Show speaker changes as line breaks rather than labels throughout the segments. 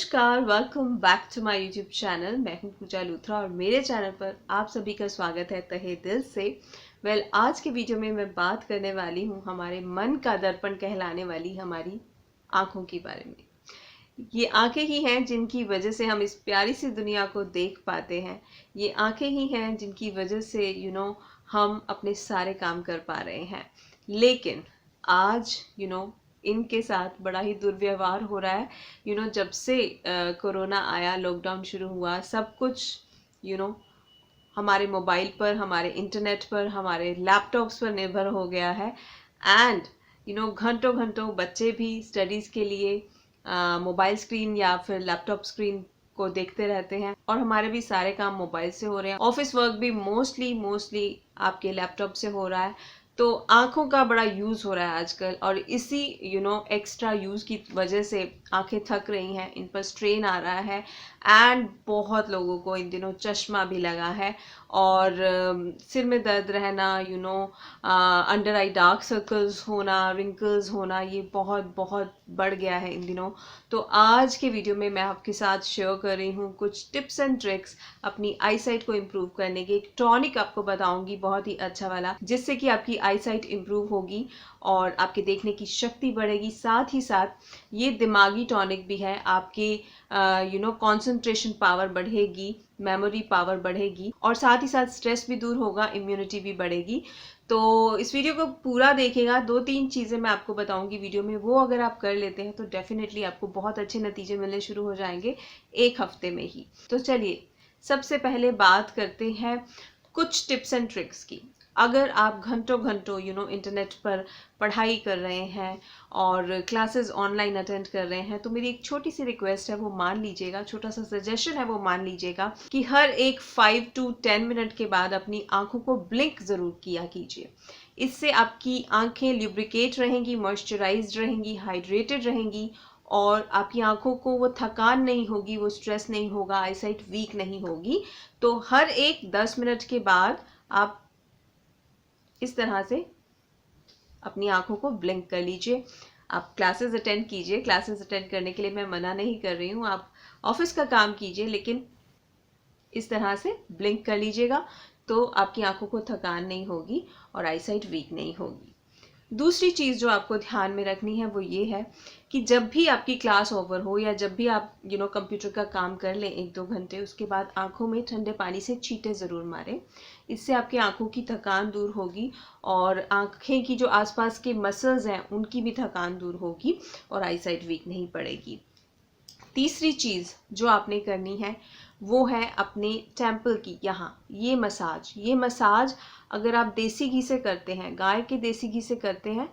नमस्कार, welcome back to my YouTube channel. मैं हूं पूजा लूथरा और मेरे चैनल पर आप सभी का स्वागत है तहे दिल से। आज के वीडियो में मैं बात करने वाली हूं हमारे मन का दर्पण कहलाने वाली हमारी आंखों के बारे में। ये आंखें ही हैं जिनकी वजह से हम इस प्यारी सी दुनिया को देख पाते हैं। ये आंखें ही हैं जिनकी वजह से हम अपने सारे काम कर पा रहे हैं। लेकिन आज इनके साथ बड़ा ही दुर्व्यवहार हो रहा है। जब से कोरोना आया, लॉकडाउन शुरू हुआ, सब कुछ हमारे मोबाइल पर, हमारे इंटरनेट पर, हमारे लैपटॉप्स पर निर्भर हो गया है। एंड घंटों घंटों बच्चे भी स्टडीज़ के लिए मोबाइल स्क्रीन या फिर लैपटॉप स्क्रीन को देखते रहते हैं और हमारे भी सारे काम मोबाइल से हो रहे हैं। ऑफिस वर्क भी मोस्टली आपके लैपटॉप से हो रहा है। तो आंखों का बड़ा यूज़ हो रहा है आजकल और इसी एक्स्ट्रा यूज़ की वजह से आंखें थक रही हैं, इन पर स्ट्रेन आ रहा है। एंड बहुत लोगों को इन दिनों चश्मा भी लगा है और सिर में दर्द रहना, अंडर आई डार्क सर्कल्स होना, रिंकल्स होना, ये बहुत बहुत बढ़ गया है इन दिनों। तो आज के वीडियो में मैं आपके साथ शेयर कर रही हूँ कुछ टिप्स एंड ट्रिक्स अपनी आई साइट को इम्प्रूव करने के। एक टॉनिक आपको बताऊंगी बहुत ही अच्छा वाला, जिससे कि आपकी आई साइट इम्प्रूव होगी और आपके देखने की शक्ति बढ़ेगी। साथ ही साथ ये दिमागी टॉनिक भी है, आपके कंसंट्रेशन पावर बढ़ेगी, मेमोरी पावर बढ़ेगी और साथ ही साथ स्ट्रेस भी दूर होगा, इम्यूनिटी भी बढ़ेगी। तो इस वीडियो को पूरा देखेगा। 2-3 चीज़ें मैं आपको बताऊंगी वीडियो में, वो अगर आप कर लेते हैं तो डेफिनेटली आपको बहुत अच्छे नतीजे मिलने शुरू हो जाएंगे एक हफ्ते में ही। तो चलिए सबसे पहले बात करते हैं कुछ टिप्स एंड ट्रिक्स की। अगर आप घंटों घंटों इंटरनेट पर पढ़ाई कर रहे हैं और क्लासेस ऑनलाइन अटेंड कर रहे हैं, तो मेरी एक छोटी सी रिक्वेस्ट है, वो मान लीजिएगा, छोटा सा सजेशन है, वो मान लीजिएगा कि हर एक 5 to 10 मिनट के बाद अपनी आंखों को ब्लिंक ज़रूर किया कीजिए। इससे आपकी आंखें ल्यूब्रिकेट रहेंगी, मॉइस्चराइज्ड रहेंगी, हाइड्रेटेड रहेंगी और आपकी आंखों को वो थकान नहीं होगी, वो स्ट्रेस नहीं होगा, आईसाइट वीक नहीं होगी। तो हर एक 10 मिनट के बाद आप इस तरह से अपनी आंखों को ब्लिंक कर लीजिए। आप क्लासेस अटेंड कीजिए। क्लासेस अटेंड करने के लिए मैं मना नहीं कर रही हूँ, आप ऑफिस का काम कीजिए, लेकिन इस तरह से ब्लिंक कर लीजिएगा तो आपकी आंखों को थकान नहीं होगी और आईसाइट वीक नहीं होगी। दूसरी चीज़ जो आपको ध्यान में रखनी है वो ये है कि जब भी आपकी क्लास ओवर हो या जब भी आप कंप्यूटर का काम कर लें 1-2 घंटे, उसके बाद आंखों में ठंडे पानी से छींटे ज़रूर मारें। इससे आपकी आंखों की थकान दूर होगी और आंखें की जो आसपास के मसल्स हैं उनकी भी थकान दूर होगी और आईसाइट वीक नहीं पड़ेगी। तीसरी चीज़ जो आपने करनी है वो है अपने टेम्पल की यहाँ ये मसाज अगर आप देसी घी से करते हैं, गाय के देसी घी से करते हैं,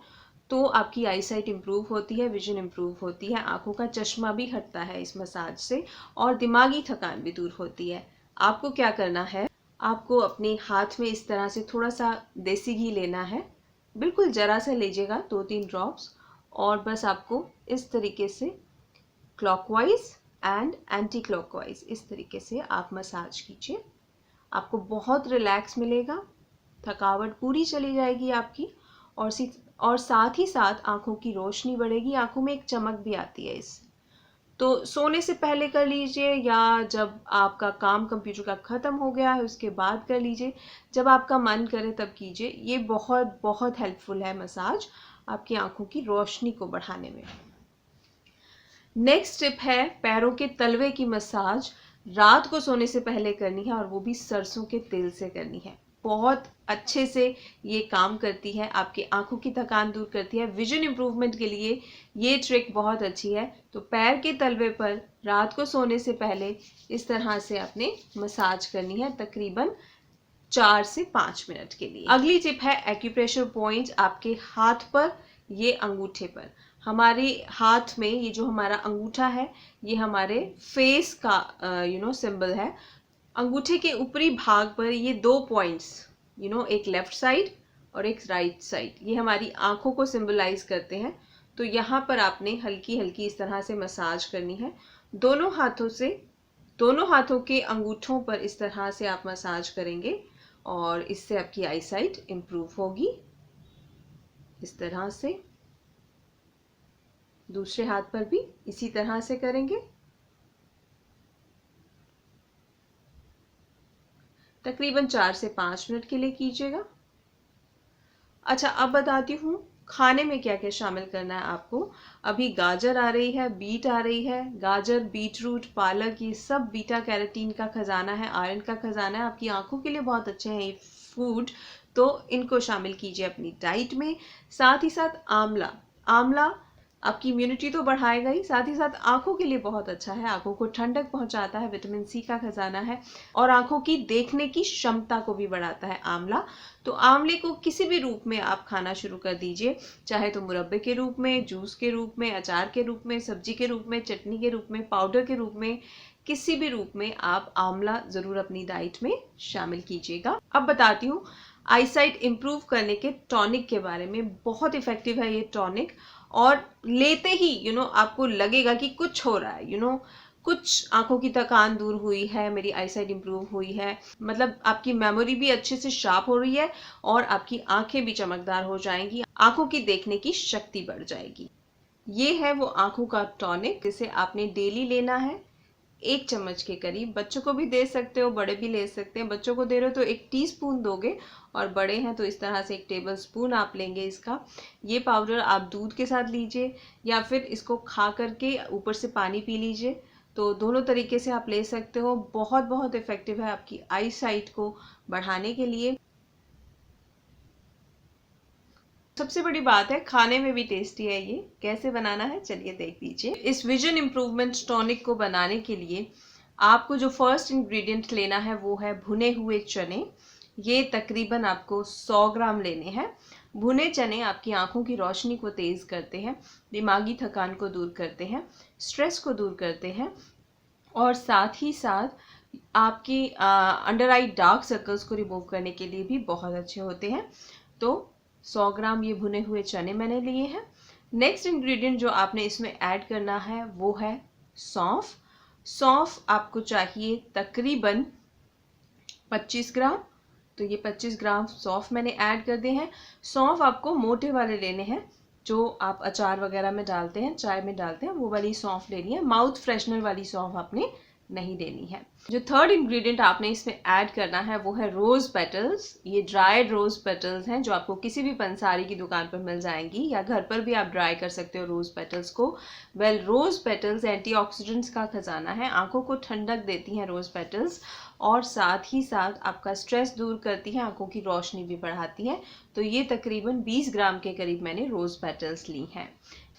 तो आपकी आई साइट इम्प्रूव होती है, विजन इम्प्रूव होती है, आंखों का चश्मा भी हटता है इस मसाज से और दिमागी थकान भी दूर होती है। आपको क्या करना है, आपको अपने हाथ में इस तरह से थोड़ा सा देसी घी लेना है, बिल्कुल ज़रा सा लीजिएगा, 2-3 ड्रॉप्स, और बस आपको इस तरीके से क्लॉकवाइज एंड एंटी क्लॉकवाइज इस तरीके से आप मसाज कीजिए। आपको बहुत रिलैक्स मिलेगा, थकावट पूरी चली जाएगी आपकी और साथ ही साथ आंखों की रोशनी बढ़ेगी, आंखों में एक चमक भी आती है इससे। तो सोने से पहले कर लीजिए या जब आपका काम कंप्यूटर का ख़त्म हो गया है उसके बाद कर लीजिए, जब आपका मन करे तब कीजिए। ये बहुत बहुत हेल्पफुल है मसाज आपकी आंखों की रोशनी को बढ़ाने में। नेक्स्ट टिप है पैरों के तलवे की मसाज। रात को सोने से पहले करनी है और वो भी सरसों के तेल से करनी है। बहुत अच्छे से ये काम करती है, आपकी आंखों की थकान दूर करती है, विजन इम्प्रूवमेंट के लिए ये ट्रिक बहुत अच्छी है। तो पैर के तलवे पर रात को सोने से पहले इस तरह से आपने मसाज करनी है तकरीबन 4 से 5 मिनट के लिए। अगली टिप है एक्यूप्रेशर पॉइंट आपके हाथ पर, ये अंगूठे पर। हमारे हाथ में ये जो हमारा अंगूठा है ये हमारे फेस का सिंबल है। अंगूठे के ऊपरी भाग पर ये 2 पॉइंट्स, एक लेफ्ट साइड और एक राइट साइड, ये हमारी आंखों को सिंबलाइज करते हैं। तो यहाँ पर आपने हल्की हल्की इस तरह से मसाज करनी है दोनों हाथों के अंगूठों पर। इस तरह से आप मसाज करेंगे और इससे आपकी आई साइट इम्प्रूव होगी। इस तरह से दूसरे हाथ पर भी इसी तरह से करेंगे तकरीबन 4 से 5 मिनट के लिए कीजिएगा। अच्छा, अब बताती हूँ खाने में क्या क्या शामिल करना है आपको। अभी गाजर आ रही है, बीट आ रही है। गाजर, बीट रूट, पालक, ये सब बीटा कैरोटीन का खजाना है, आयरन का खजाना है, आपकी आंखों के लिए बहुत अच्छे हैं ये फूड, तो इनको शामिल कीजिए अपनी डाइट में। साथ ही साथ आंवला, आंवला आपकी इम्यूनिटी तो बढ़ाएगा ही, साथ आंखों के लिए बहुत अच्छा है, आंखों को ठंडक पहुंचाता है, विटामिन सी का खजाना है और आंखों की देखने की क्षमता को भी बढ़ाता है आंवला। तो आंवले को किसी भी रूप में आप खाना शुरू कर दीजिए, चाहे तो मुरब्बे के रूप में, जूस के रूप में, अचार के रूप में, सब्जी के रूप में, चटनी के रूप में, पाउडर के रूप में, किसी भी रूप में आप आंवला जरूर अपनी डाइट में शामिल कीजिएगा। अब बताती हूँ आईसाइट इंप्रूव करने के टॉनिक के बारे में। बहुत इफेक्टिव है ये टॉनिक, और लेते ही आपको लगेगा कि कुछ हो रहा है, कुछ आंखों की थकान दूर हुई है, मेरी आईसाइट इंप्रूव हुई है, मतलब आपकी मेमोरी भी अच्छे से शार्प हो रही है और आपकी आंखें भी चमकदार हो जाएंगी, आंखों की देखने की शक्ति बढ़ जाएगी। ये है वो आंखों का टॉनिक जिसे आपने डेली लेना है, 1 चम्मच के करीब। बच्चों को भी दे सकते हो, बड़े भी ले सकते हैं। बच्चों को दे रहे हो तो 1 टीस्पून दोगे, और बड़े हैं तो इस तरह से 1 टेबल स्पून आप लेंगे इसका। ये पाउडर आप दूध के साथ लीजिए या फिर इसको खा करके ऊपर से पानी पी लीजिए, तो दोनों तरीके से आप ले सकते हो। बहुत बहुत इफेक्टिव है आपकी आई साइट को बढ़ाने के लिए। सबसे बड़ी बात है, खाने में भी टेस्टी है। ये कैसे बनाना है चलिए देख लीजिए। इस विजन इंप्रूवमेंट टॉनिक को बनाने के लिए आपको जो फर्स्ट इंग्रेडिएंट लेना है वो है भुने हुए चने। ये तकरीबन आपको 100 ग्राम लेने हैं। भुने चने आपकी आंखों की रोशनी को तेज करते हैं, दिमागी थकान को दूर करते हैं, स्ट्रेस को दूर करते हैं और साथ ही साथ आपकी अंडर आई डार्क सर्कल्स को रिमूव करने के लिए भी बहुत अच्छे होते हैं। तो 100 ग्राम ये भुने हुए चने मैंने लिए हैं। नेक्स्ट इंग्रेडिएंट जो आपने इसमें ऐड करना है वो है सौंफ। सौंफ आपको चाहिए तकरीबन 25 ग्राम, तो ये 25 ग्राम सौंफ मैंने ऐड कर दिए हैं। सौंफ आपको मोटे वाले लेने हैं, जो आप अचार वगैरह में डालते हैं, चाय में डालते हैं, वो वाली सौंफ लेनी है। माउथ फ्रेशनर वाली सौंफ आपने नहीं लेनी है। जो थर्ड इंग्रेडिएंट आपने इसमें ऐड करना है वो है रोज पेटल्स। ये ड्राइड रोज पेटल्स हैं जो आपको किसी भी पंसारी की दुकान पर मिल जाएंगी, या घर पर भी आप ड्राई कर सकते हो रोज पेटल्स को। रोज पेटल्स एंटीऑक्सीडेंट्स का खजाना है, आंखों को ठंडक देती हैं रोज पेटल्स, और साथ ही साथ आपका स्ट्रेस दूर करती है, आंखों की रोशनी भी बढ़ाती है। तो ये तकरीबन 20 ग्राम के करीब मैंने रोज पेटल्स ली हैं।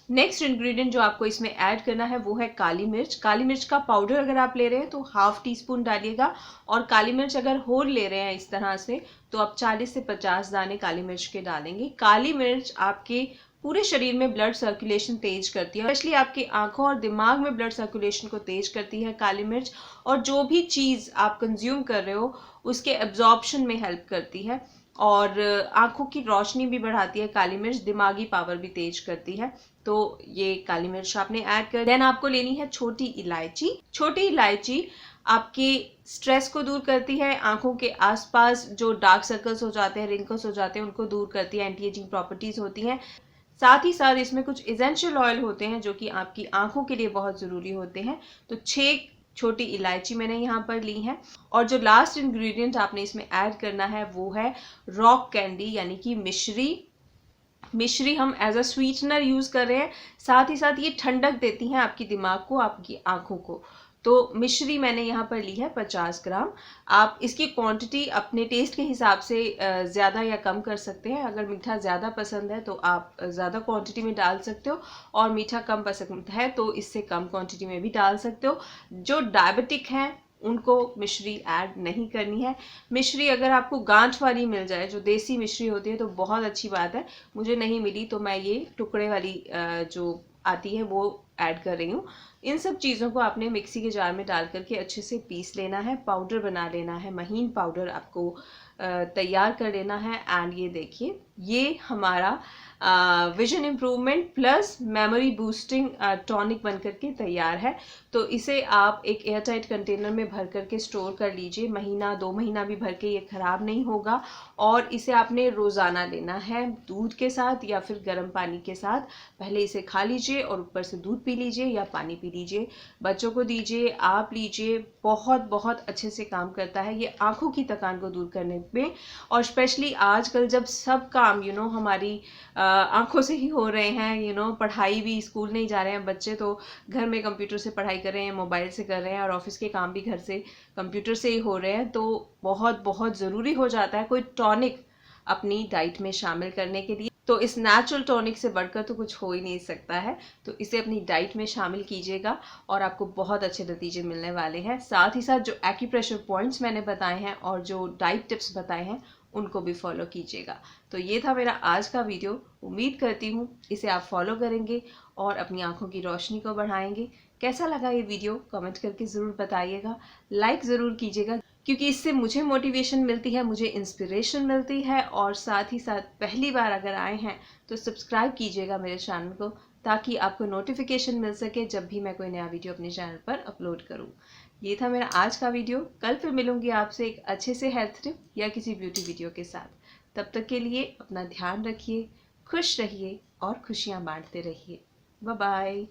नेक्स्ट इंग्रेडिएंट जो आपको इसमें ऐड करना है वो है काली मिर्च। काली मिर्च का पाउडर अगर आप ले रहे हैं तो ½ टीस्पून डालिएगा, और काली मिर्च अगर होल ले रहे हैं इस तरह से तो आप 40 से 50 दाने काली मिर्च के डालेंगे। काली मिर्च आपके पूरे शरीर में ब्लड सर्कुलेशन तेज करती है, स्पेशली आपकी आंखों और दिमाग में ब्लड सर्कुलेशन को तेज करती है काली मिर्च, और जो भी चीज़ आप कंज्यूम कर रहे हो उसके एब्जॉर्प्शन में हेल्प करती है, और आंखों की रोशनी भी बढ़ाती है काली मिर्च, दिमागी पावर भी तेज करती है। तो ये काली मिर्च आपने ऐड कर। देन आपको लेनी है छोटी इलायची। छोटी इलायची आपके स्ट्रेस को दूर करती है, आंखों के आसपास जो डार्क सर्कल्स हो जाते हैं, रिंकल्स हो जाते हैं, उनको दूर करती है, एंटी एजिंग प्रॉपर्टीज होती हैं। साथ ही साथ इसमें कुछ एसेंशियल ऑयल होते हैं जो कि आपकी आंखों के लिए बहुत ज़रूरी होते हैं। तो 6 छोटी इलायची मैंने यहाँ पर ली है। और जो लास्ट इंग्रेडिएंट आपने इसमें ऐड करना है वो है रॉक कैंडी, यानी कि मिश्री। मिश्री हम एज अ स्वीटनर यूज़ कर रहे हैं, साथ ही साथ ये ठंडक देती हैं आपकी दिमाग को, आपकी आंखों को। तो मिश्री मैंने यहाँ पर ली है 50 ग्राम। आप इसकी क्वांटिटी अपने टेस्ट के हिसाब से ज़्यादा या कम कर सकते हैं। अगर मीठा ज़्यादा पसंद है तो आप ज़्यादा क्वांटिटी में डाल सकते हो, और मीठा कम पसंद है तो इससे कम क्वांटिटी में भी डाल सकते हो। जो डायबिटिक हैं उनको मिश्री ऐड नहीं करनी है। मिश्री अगर आपको गांठ वाली मिल जाए, जो देसी मिश्री होती है, तो बहुत अच्छी बात है। मुझे नहीं मिली तो मैं ये टुकड़े वाली जो आती है वो ऐड कर रही हूँ। इन सब चीज़ों को आपने मिक्सी के जार में डाल करके अच्छे से पीस लेना है, पाउडर बना लेना है, महीन पाउडर आपको तैयार कर लेना है। एंड ये देखिए, ये हमारा vision improvement plus memory boosting tonic बन करके तैयार है। तो इसे आप एक एयरटाइट कंटेनर में भर करके स्टोर कर लीजिए, महीना 2 महीना भी भर के ये ख़राब नहीं होगा। और इसे आपने रोज़ाना लेना है दूध के साथ या फिर गर्म पानी के साथ। पहले इसे खा लीजिए और ऊपर से दूध दूध पी लीजिए या पानी पी लीजिए, बच्चों को दीजिए, आप लीजिए, बहुत बहुत अच्छे से काम करता है ये आंखों की थकान को दूर करने में। और स्पेशली आजकल जब सब काम हमारी आंखों से ही हो रहे हैं, पढ़ाई भी, स्कूल नहीं जा रहे हैं बच्चे तो घर में कंप्यूटर से पढ़ाई कर रहे हैं, मोबाइल से कर रहे हैं, और ऑफिस के काम भी घर से कंप्यूटर से ही हो रहे हैं, तो बहुत बहुत ज़रूरी हो जाता है कोई टॉनिक अपनी डाइट में शामिल करने के लिए। तो इस नेचुरल टॉनिक से बढ़कर तो कुछ हो ही नहीं सकता है, तो इसे अपनी डाइट में शामिल कीजिएगा और आपको बहुत अच्छे नतीजे मिलने वाले हैं। साथ ही साथ जो एक्यूप्रेशर पॉइंट्स मैंने बताए हैं और जो डाइट टिप्स बताए हैं उनको भी फॉलो कीजिएगा। तो ये था मेरा आज का वीडियो। उम्मीद करती हूँ इसे आप फॉलो करेंगे और अपनी आंखों की रोशनी को बढ़ाएंगे। कैसा लगा ये वीडियो कमेंट करके ज़रूर बताइएगा, लाइक ज़रूर कीजिएगा, क्योंकि इससे मुझे मोटिवेशन मिलती है, मुझे इंस्पिरेशन मिलती है। और साथ ही साथ पहली बार अगर आए हैं तो सब्सक्राइब कीजिएगा मेरे चैनल को, ताकि आपको नोटिफिकेशन मिल सके जब भी मैं कोई नया वीडियो अपने चैनल पर अपलोड करूं। ये था मेरा आज का वीडियो। कल फिर मिलूंगी आपसे एक अच्छे से हेल्थ टिप या किसी ब्यूटी वीडियो के साथ। तब तक के लिए अपना ध्यान रखिए, खुश रहिए और खुशियाँ बांटते रहिए। Bye bye.